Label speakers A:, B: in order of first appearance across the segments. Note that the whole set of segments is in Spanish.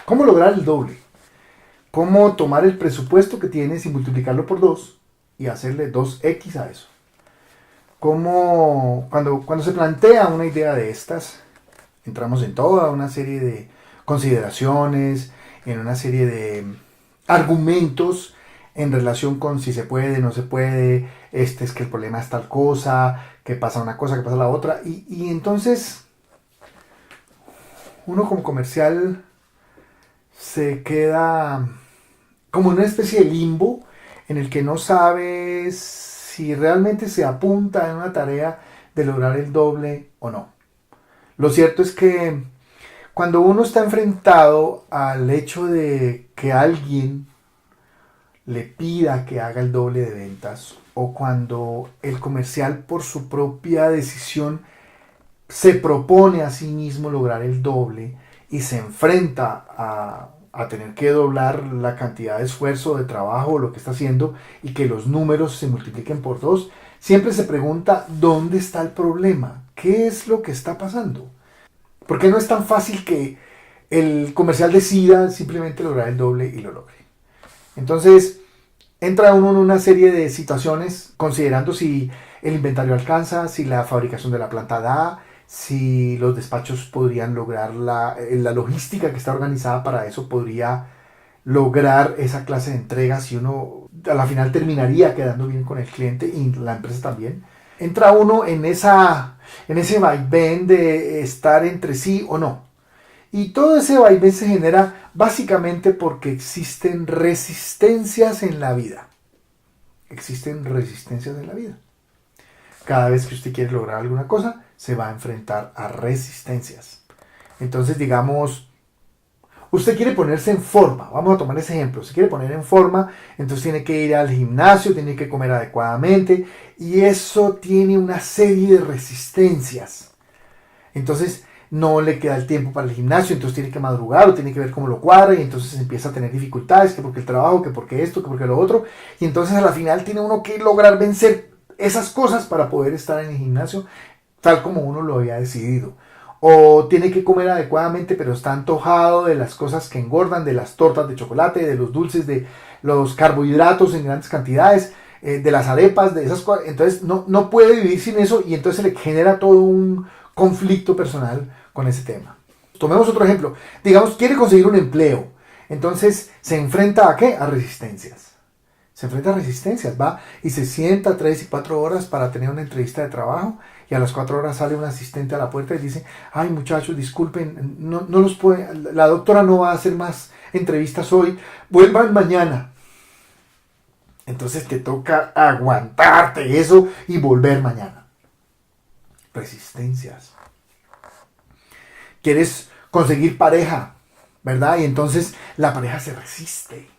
A: ¿Cómo lograr el doble? ¿Cómo tomar el presupuesto que tienes y multiplicarlo por 2 y hacerle 2x a eso? Cuando se plantea una idea de estas, entramos en toda una serie de consideraciones, en una serie de argumentos en relación con si se puede, no se puede, es que el problema es tal cosa, que pasa una cosa, que pasa la otra, y entonces uno como comercial se queda como en una especie de limbo en el que no sabe si realmente se apunta en una tarea de lograr el doble o no. Lo cierto es que cuando uno está enfrentado al hecho de que alguien le pida que haga el doble de ventas, o cuando el comercial por su propia decisión se propone a sí mismo lograr el doble y se enfrenta a tener que doblar la cantidad de esfuerzo, de trabajo, lo que está haciendo, y que los números se multipliquen por 2, siempre se pregunta dónde está el problema, qué es lo que está pasando. ¿Por qué no es tan fácil que el comercial decida simplemente lograr el doble y lo logre? Entonces, entra uno en una serie de situaciones considerando si el inventario alcanza, si la fabricación de la planta da, si los despachos podrían lograr la logística que está organizada para eso podría lograr esa clase de entrega, si uno a la final terminaría quedando bien con el cliente y la empresa también. Entra uno en ese vaivén de estar entre sí o no. Y todo ese vaivén se genera básicamente porque existen resistencias en la vida. Existen resistencias en la vida. Cada vez que usted quiere lograr alguna cosa, se va a enfrentar a resistencias. Entonces, digamos, usted quiere ponerse en forma. Vamos a tomar ese ejemplo. Se quiere poner en forma, entonces tiene que ir al gimnasio, tiene que comer adecuadamente, y eso tiene una serie de resistencias. Entonces, no le queda el tiempo para el gimnasio, entonces tiene que madrugar o tiene que ver cómo lo cuadra, y entonces empieza a tener dificultades, que porque el trabajo, que porque esto, que porque lo otro, y entonces a la final tiene uno que lograr vencer esas cosas para poder estar en el gimnasio tal como uno lo había decidido. O tiene que comer adecuadamente, pero está antojado de las cosas que engordan, de las tortas de chocolate, de los dulces, de los carbohidratos en grandes cantidades, de las arepas, de esas cosas. Entonces no puede vivir sin eso, y entonces se le genera todo un conflicto personal con ese tema. Tomemos otro ejemplo. Digamos, quiere conseguir un empleo. Entonces, ¿se enfrenta a qué? A resistencias. Se enfrenta a resistencias, va y se sienta 3 y 4 horas para tener una entrevista de trabajo, y a las 4 horas sale un asistente a la puerta y dice: ay, muchachos, disculpen, no los puede, la doctora no va a hacer más entrevistas hoy, vuelvan mañana. Entonces te toca aguantarte eso y volver mañana. Resistencias. Quieres conseguir pareja, ¿verdad? Y entonces la pareja se resiste.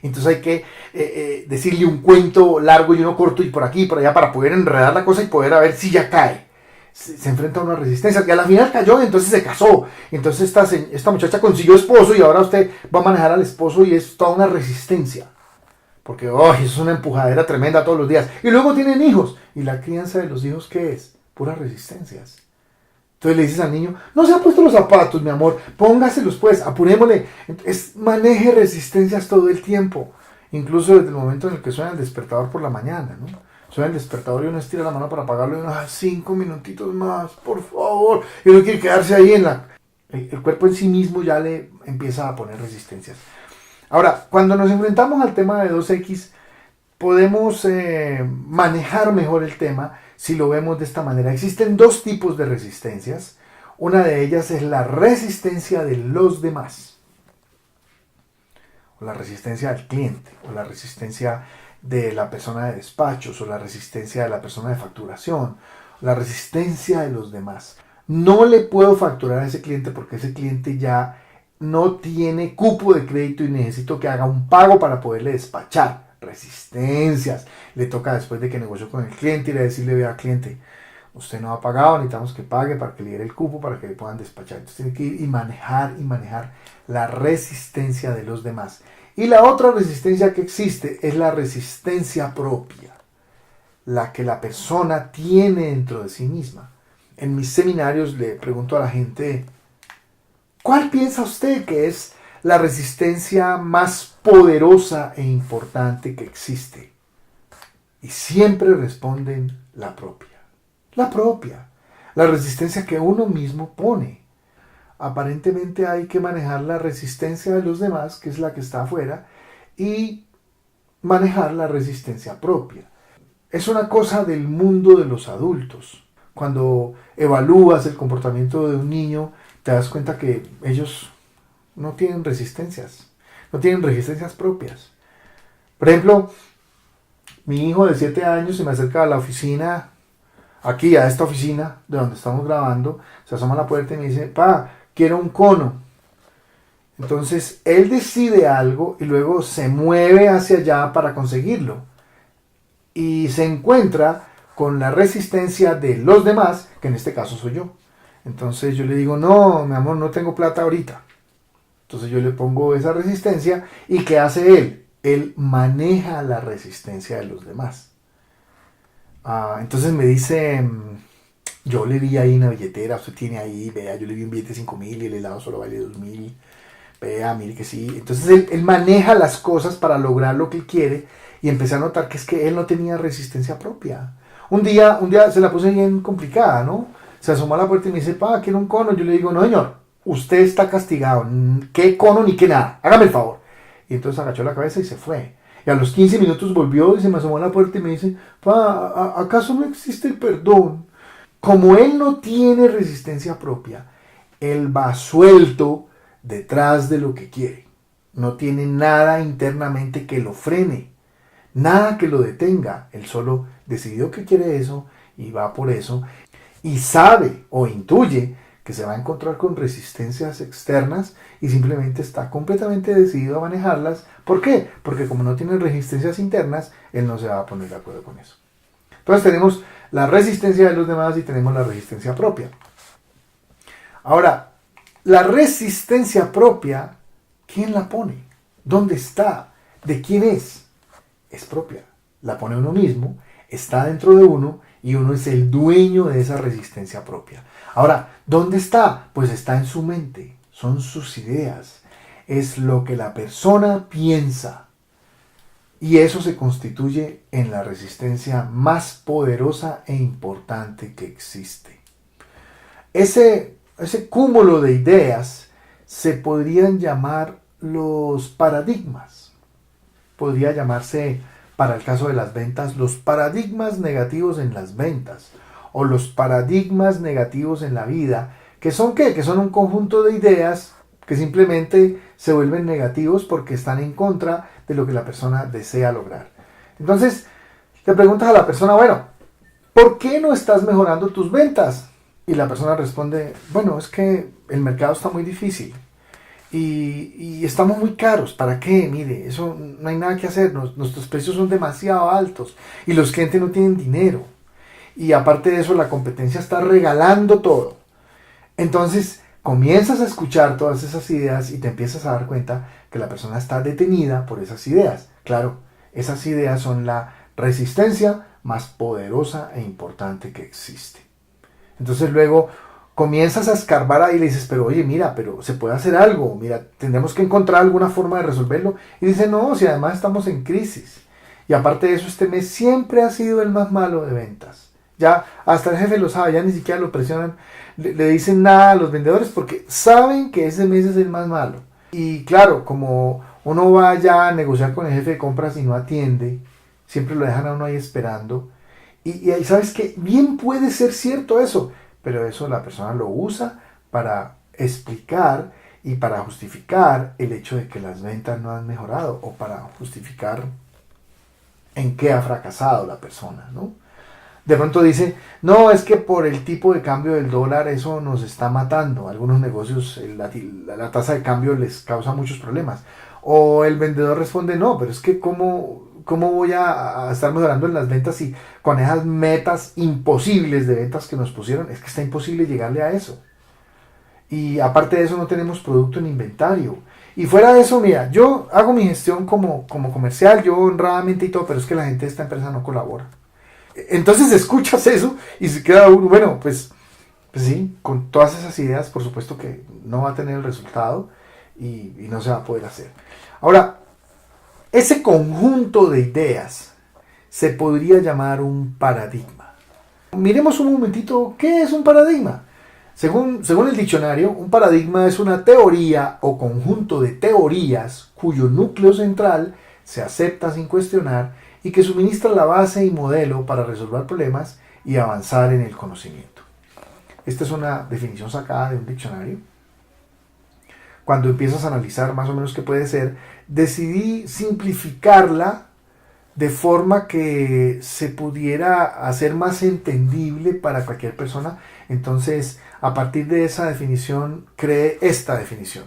A: Entonces hay que decirle un cuento largo y uno corto y por aquí y por allá para poder enredar la cosa y poder a ver si ya cae. Se enfrenta a una resistencia, y a la final cayó, y entonces se casó. Entonces esta muchacha consiguió esposo, y ahora usted va a manejar al esposo, y es toda una resistencia. Porque es una empujadera tremenda todos los días. Y luego tienen hijos. ¿Y la crianza de los hijos qué es? Puras resistencias. Entonces le dices al niño: no se ha puesto los zapatos, mi amor, póngaselos pues, apurémosle. Maneje resistencias todo el tiempo, incluso desde el momento en el que suena el despertador por la mañana, ¿no? Suena el despertador y uno estira la mano para apagarlo, y uno: 5 minutitos más, por favor. Y uno quiere quedarse ahí el cuerpo en sí mismo ya le empieza a poner resistencias. Ahora, cuando nos enfrentamos al tema de 2X, podemos manejar mejor el tema si lo vemos de esta manera. Existen dos tipos de resistencias. Una de ellas es la resistencia de los demás, o la resistencia del cliente, o la resistencia de la persona de despachos, o la resistencia de la persona de facturación, la resistencia de los demás. No le puedo facturar a ese cliente porque ese cliente ya no tiene cupo de crédito y necesito que haga un pago para poderle despachar. Resistencias. Le toca, después de que negoció con el cliente, ir a decirle: vea, cliente, usted no ha pagado, necesitamos que pague para que le diera el cupo para que le puedan despachar. Entonces tiene que ir y manejar la resistencia de los demás. Y la otra resistencia que existe es la resistencia propia, la que la persona tiene dentro de sí misma. En mis seminarios le pregunto a la gente: ¿cuál piensa usted que es la resistencia más poderosa e importante que existe. Y siempre responden la propia. La propia. La resistencia que uno mismo pone. Aparentemente hay que manejar la resistencia de los demás, que es la que está afuera, y manejar la resistencia propia. Es una cosa del mundo de los adultos. Cuando evalúas el comportamiento de un niño, te das cuenta que ellos no tienen resistencias. No tienen resistencias propias. Por ejemplo, mi hijo de 7 años se me acerca a la oficina, aquí a esta oficina de donde estamos grabando, se asoma a la puerta y me dice, pa, quiero un cono. Entonces él decide algo y luego se mueve hacia allá para conseguirlo. Y se encuentra con la resistencia de los demás, que en este caso soy yo. Entonces yo le digo, no, mi amor, no tengo plata ahorita. Entonces yo le pongo esa resistencia y ¿qué hace él? Él maneja la resistencia de los demás. Entonces me dice, yo le vi ahí una billetera, usted tiene ahí, vea, yo le vi un billete de 5.000 y el helado solo vale 2.000, vea, mire que sí. Entonces él maneja las cosas para lograr lo que él quiere y empecé a notar que es que él no tenía resistencia propia. Un día se la puse bien complicada, ¿no? Se asomó a la puerta y me dice, pa, quiero un cono. Yo le digo, no señor, usted está castigado, qué cono ni qué nada, hágame el favor. Y entonces agachó la cabeza y se fue. Y a los 15 minutos volvió y se me asomó a la puerta y me dice, pa, ¿acaso no existe el perdón? Como él no tiene resistencia propia, él va suelto detrás de lo que quiere. No tiene nada internamente que lo frene, nada que lo detenga. Él solo decidió que quiere eso y va por eso. Y sabe o intuye que se va a encontrar con resistencias externas y simplemente está completamente decidido a manejarlas. ¿Por qué? Porque como no tiene resistencias internas, él no se va a poner de acuerdo con eso. Entonces tenemos la resistencia de los demás y tenemos la resistencia propia. Ahora, la resistencia propia, ¿quién la pone? ¿Dónde está? ¿De quién es? Es propia. La pone uno mismo, está dentro de uno y uno es el dueño de esa resistencia propia. Ahora, ¿dónde está? Pues está en su mente, son sus ideas, es lo que la persona piensa. Y eso se constituye en la resistencia más poderosa e importante que existe. Ese cúmulo de ideas se podrían llamar los paradigmas. Podría llamarse, para el caso de las ventas, los paradigmas negativos en las ventas o los paradigmas negativos en la vida. ¿Que son qué? Que son un conjunto de ideas que simplemente se vuelven negativos porque están en contra de lo que la persona desea lograr. Entonces, le preguntas a la persona, bueno, ¿por qué no estás mejorando tus ventas? Y la persona responde, bueno, es que el mercado está muy difícil y estamos muy caros. ¿Para qué? Mire, eso no hay nada que hacer. Nuestros precios son demasiado altos y los clientes no tienen dinero. Y aparte de eso, la competencia está regalando todo. Entonces, comienzas a escuchar todas esas ideas y te empiezas a dar cuenta que la persona está detenida por esas ideas. Claro, esas ideas son la resistencia más poderosa e importante que existe. Entonces luego comienzas a escarbar ahí y le dices, pero oye, mira, pero se puede hacer algo, mira, tendremos que encontrar alguna forma de resolverlo. Y dice, no, si además estamos en crisis. Y aparte de eso, este mes siempre ha sido el más malo de ventas. Ya hasta el jefe lo sabe, ya ni siquiera lo presionan, le dicen nada a los vendedores porque saben que ese mes es el más malo. Y claro, como uno va ya a negociar con el jefe de compras y no atiende, siempre lo dejan a uno ahí esperando. Y sabes que bien puede ser cierto eso, pero eso la persona lo usa para explicar y para justificar el hecho de que las ventas no han mejorado o para justificar en qué ha fracasado la persona, ¿no? De pronto dice, no, es que por el tipo de cambio del dólar eso nos está matando. A algunos negocios la tasa de cambio les causa muchos problemas. O el vendedor responde, no, pero es que ¿cómo voy a estar mejorando en las ventas si con esas metas imposibles de ventas que nos pusieron? Es que está imposible llegarle a eso. Y aparte de eso no tenemos producto en inventario. Y fuera de eso, mira, yo hago mi gestión como comercial, yo honradamente y todo, pero es que la gente de esta empresa no colabora. Entonces escuchas eso y se queda uno, bueno, pues sí, con todas esas ideas por supuesto que no va a tener el resultado y no se va a poder hacer. Ahora, ese conjunto de ideas se podría llamar un paradigma. Miremos un momentito, ¿qué es un paradigma? Según el diccionario, un paradigma es una teoría o conjunto de teorías cuyo núcleo central se acepta sin cuestionar y que suministra la base y modelo para resolver problemas y avanzar en el conocimiento. Esta es una definición sacada de un diccionario. Cuando empiezas a analizar más o menos qué puede ser, decidí simplificarla de forma que se pudiera hacer más entendible para cualquier persona. Entonces, a partir de esa definición, creé esta definición.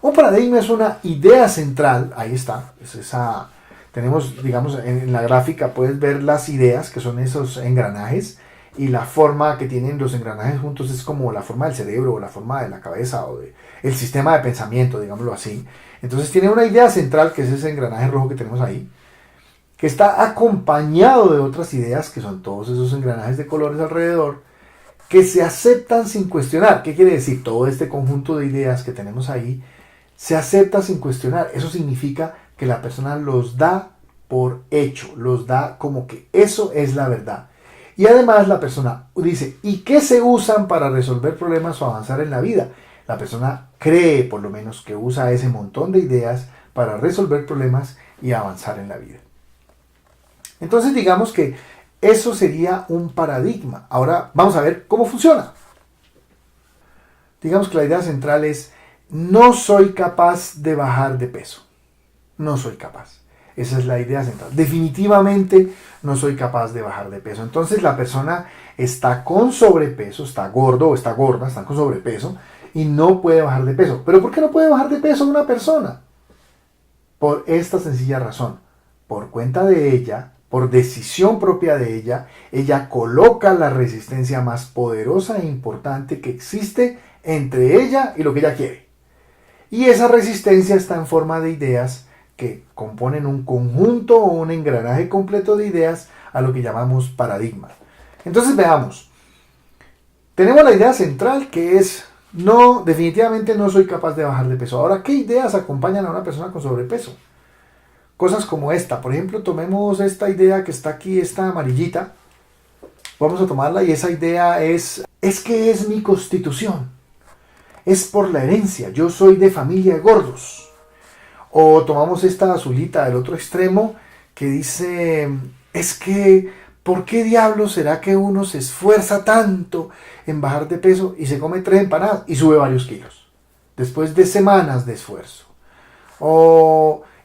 A: Un paradigma es una idea central, ahí está, es esa, tenemos, digamos, en la gráfica puedes ver las ideas, que son esos engranajes, y la forma que tienen los engranajes juntos es como la forma del cerebro, o la forma de la cabeza, o el sistema de pensamiento, digámoslo así. Entonces tiene una idea central, que es ese engranaje rojo que tenemos ahí, que está acompañado de otras ideas, que son todos esos engranajes de colores alrededor, que se aceptan sin cuestionar. ¿Qué quiere decir? Todo este conjunto de ideas que tenemos ahí se acepta sin cuestionar. Eso significa que la persona los da por hecho, los da como que eso es la verdad. Y además la persona dice, ¿y qué se usan para resolver problemas o avanzar en la vida? La persona cree, por lo menos, que usa ese montón de ideas para resolver problemas y avanzar en la vida. Entonces digamos que eso sería un paradigma. Ahora vamos a ver cómo funciona. Digamos que la idea central es, no soy capaz de bajar de peso. No soy capaz. Esa es la idea central. Definitivamente no soy capaz de bajar de peso. Entonces la persona está con sobrepeso, está gordo o está gorda, está con sobrepeso y no puede bajar de peso. ¿Pero por qué no puede bajar de peso una persona? Por esta sencilla razón. Por cuenta de ella, por decisión propia de ella coloca la resistencia más poderosa e importante que existe entre ella y lo que ella quiere. Y esa resistencia está en forma de ideas que componen un conjunto o un engranaje completo de ideas a lo que llamamos paradigma. Entonces veamos. Tenemos la idea central que es, no, definitivamente no soy capaz de bajar de peso. Ahora, ¿qué ideas acompañan a una persona con sobrepeso? Cosas como esta. Por ejemplo, tomemos esta idea que está aquí, esta amarillita. Vamos a tomarla y esa idea es que es mi constitución. Es por la herencia. Yo soy de familia de gordos. O tomamos esta azulita del otro extremo que dice, es que, ¿por qué diablos será que uno se esfuerza tanto en bajar de peso y se come 3 empanadas y sube varios kilos? Después de semanas de esfuerzo.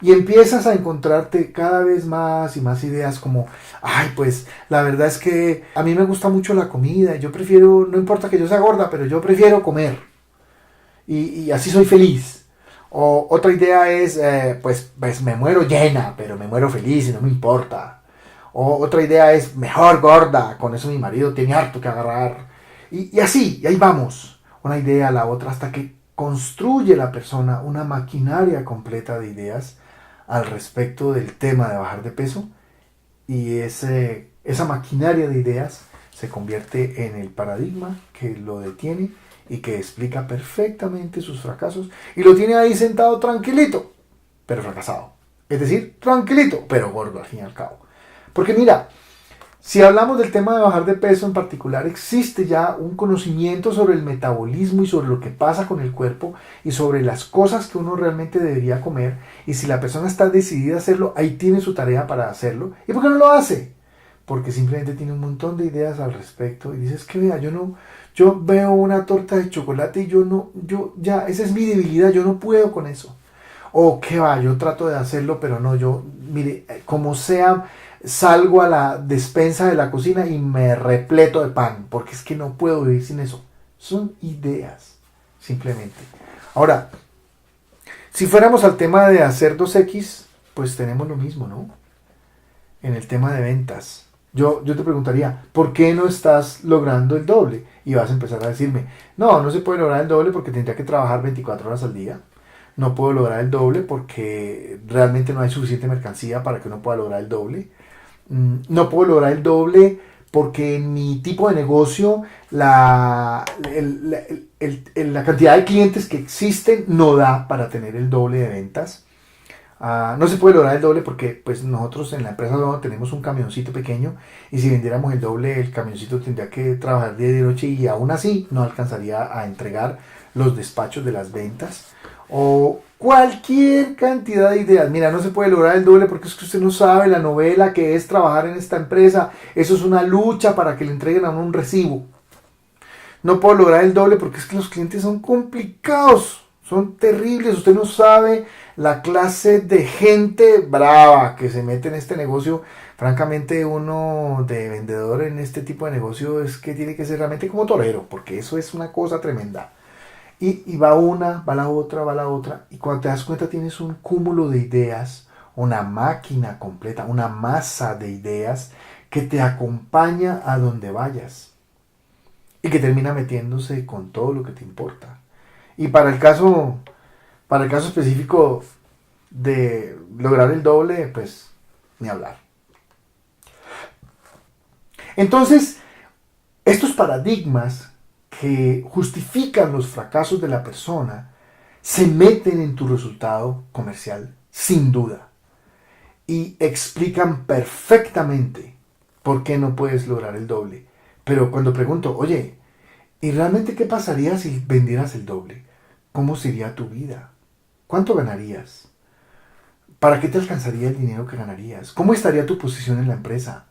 A: Y empiezas a encontrarte cada vez más y más ideas como, ay, pues la verdad es que a mí me gusta mucho la comida, yo prefiero, no importa que yo sea gorda, pero yo prefiero comer. Y así soy feliz. O otra idea es, pues me muero llena, pero me muero feliz y no me importa. O otra idea es, mejor gorda, con eso mi marido tiene harto que agarrar. Y así, y ahí vamos, una idea a la otra, hasta que construye la persona una maquinaria completa de ideas al respecto del tema de bajar de peso. Y esa maquinaria de ideas se convierte en el paradigma que lo detiene y que explica perfectamente sus fracasos y lo tiene ahí sentado tranquilito, pero fracasado. Es decir, tranquilito, pero gordo al fin y al cabo. Porque mira, si hablamos del tema de bajar de peso en particular, existe ya un conocimiento sobre el metabolismo y sobre lo que pasa con el cuerpo y sobre las cosas que uno realmente debería comer. Y si la persona está decidida a hacerlo, ahí tiene su tarea para hacerlo. ¿Y por qué no lo hace? Porque simplemente tiene un montón de ideas al respecto y dices que vea, yo veo una torta de chocolate y esa es mi debilidad, yo no puedo con eso. O que va, yo trato de hacerlo, pero no, mire, como sea, salgo a la despensa de la cocina y me repleto de pan, porque es que no puedo vivir sin eso. Son ideas, simplemente. Ahora, si fuéramos al tema de hacer 2X, pues tenemos lo mismo, ¿no? En el tema de ventas. Yo te preguntaría, ¿por qué no estás logrando el doble? Y vas a empezar a decirme, no se puede lograr el doble porque tendría que trabajar 24 horas al día. No puedo lograr el doble porque realmente no hay suficiente mercancía para que uno pueda lograr el doble. No puedo lograr el doble porque en mi tipo de negocio la cantidad de clientes que existen no da para tener el doble de ventas. No se puede lograr el doble porque pues nosotros en la empresa no tenemos un camioncito pequeño y si vendiéramos el doble el camioncito tendría que trabajar día y de noche y aún así no alcanzaría a entregar los despachos de las ventas o cualquier cantidad de ideas. Mira, no se puede lograr el doble porque es que usted no sabe la novela que es trabajar en esta empresa. Eso es una lucha para que le entreguen a uno un recibo. No puedo lograr el doble porque es que los clientes son complicados, son terribles. Usted no sabe la clase de gente brava que se mete en este negocio. Francamente, uno de vendedor en este tipo de negocio es que tiene que ser realmente como torero, porque eso es una cosa tremenda. Y va una, va la otra, va la otra. Y cuando te das cuenta tienes un cúmulo de ideas, una máquina completa, una masa de ideas que te acompaña a donde vayas. Y que termina metiéndose con todo lo que te importa. Y para el caso específico de lograr el doble, pues ni hablar. Entonces, estos paradigmas que justifican los fracasos de la persona se meten en tu resultado comercial sin duda y explican perfectamente por qué no puedes lograr el doble. Pero cuando pregunto, oye, ¿y realmente qué pasaría si vendieras el doble? ¿Cómo sería tu vida? ¿Cuánto ganarías? ¿Para qué te alcanzaría el dinero que ganarías? ¿Cómo estaría tu posición en la empresa?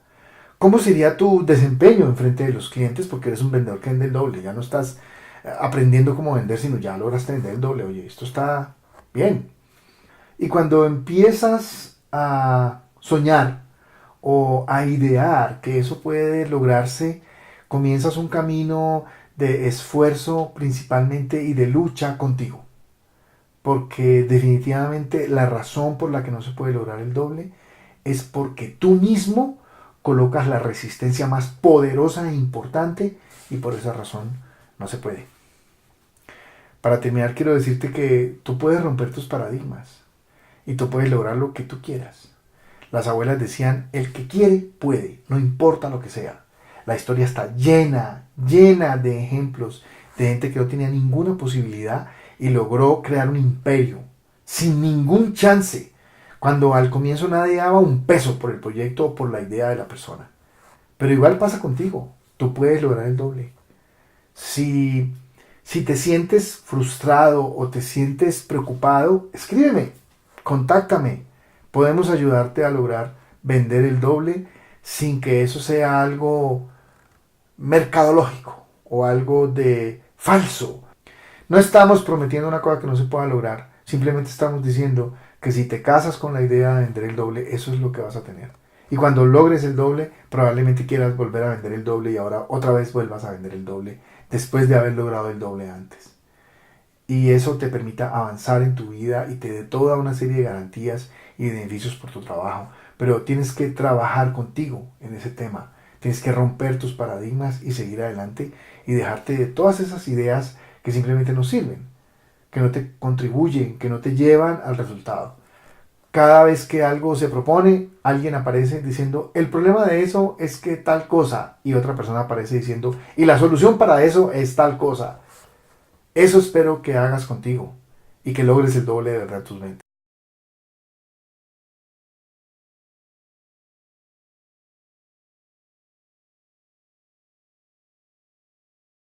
A: ¿Cómo sería tu desempeño en frente de los clientes? Porque eres un vendedor que vende el doble. Ya no estás aprendiendo cómo vender, sino ya lograste vender el doble. Oye, esto está bien. Y cuando empiezas a soñar o a idear que eso puede lograrse, comienzas un camino de esfuerzo principalmente y de lucha contigo. Porque definitivamente la razón por la que no se puede lograr el doble es porque tú mismo colocas la resistencia más poderosa e importante y por esa razón no se puede. Para terminar quiero decirte que tú puedes romper tus paradigmas y tú puedes lograr lo que tú quieras. Las abuelas decían, el que quiere puede, no importa lo que sea. La historia está llena, llena de ejemplos de gente que no tenía ninguna posibilidad y logró crear un imperio sin ningún chance, cuando al comienzo nadie daba un peso por el proyecto o por la idea de la persona. Pero igual pasa contigo, tú puedes lograr el doble. Si te sientes frustrado o te sientes preocupado, escríbeme, contáctame. Podemos ayudarte a lograr vender el doble sin que eso sea algo mercadológico o algo de falso. No estamos prometiendo una cosa que no se pueda lograr. Simplemente estamos diciendo que si te casas con la idea de vender el doble, eso es lo que vas a tener. Y cuando logres el doble, probablemente quieras volver a vender el doble y ahora otra vez vuelvas a vender el doble después de haber logrado el doble antes. Y eso te permita avanzar en tu vida y te dé toda una serie de garantías y de beneficios por tu trabajo. Pero tienes que trabajar contigo en ese tema. Tienes que romper tus paradigmas y seguir adelante y dejarte de todas esas ideas que simplemente no sirven, que no te contribuyen, que no te llevan al resultado. Cada vez que algo se propone, alguien aparece diciendo, el problema de eso es que tal cosa, y otra persona aparece diciendo, y la solución para eso es tal cosa. Eso espero que hagas contigo y que logres el doble de verdad tus ventas.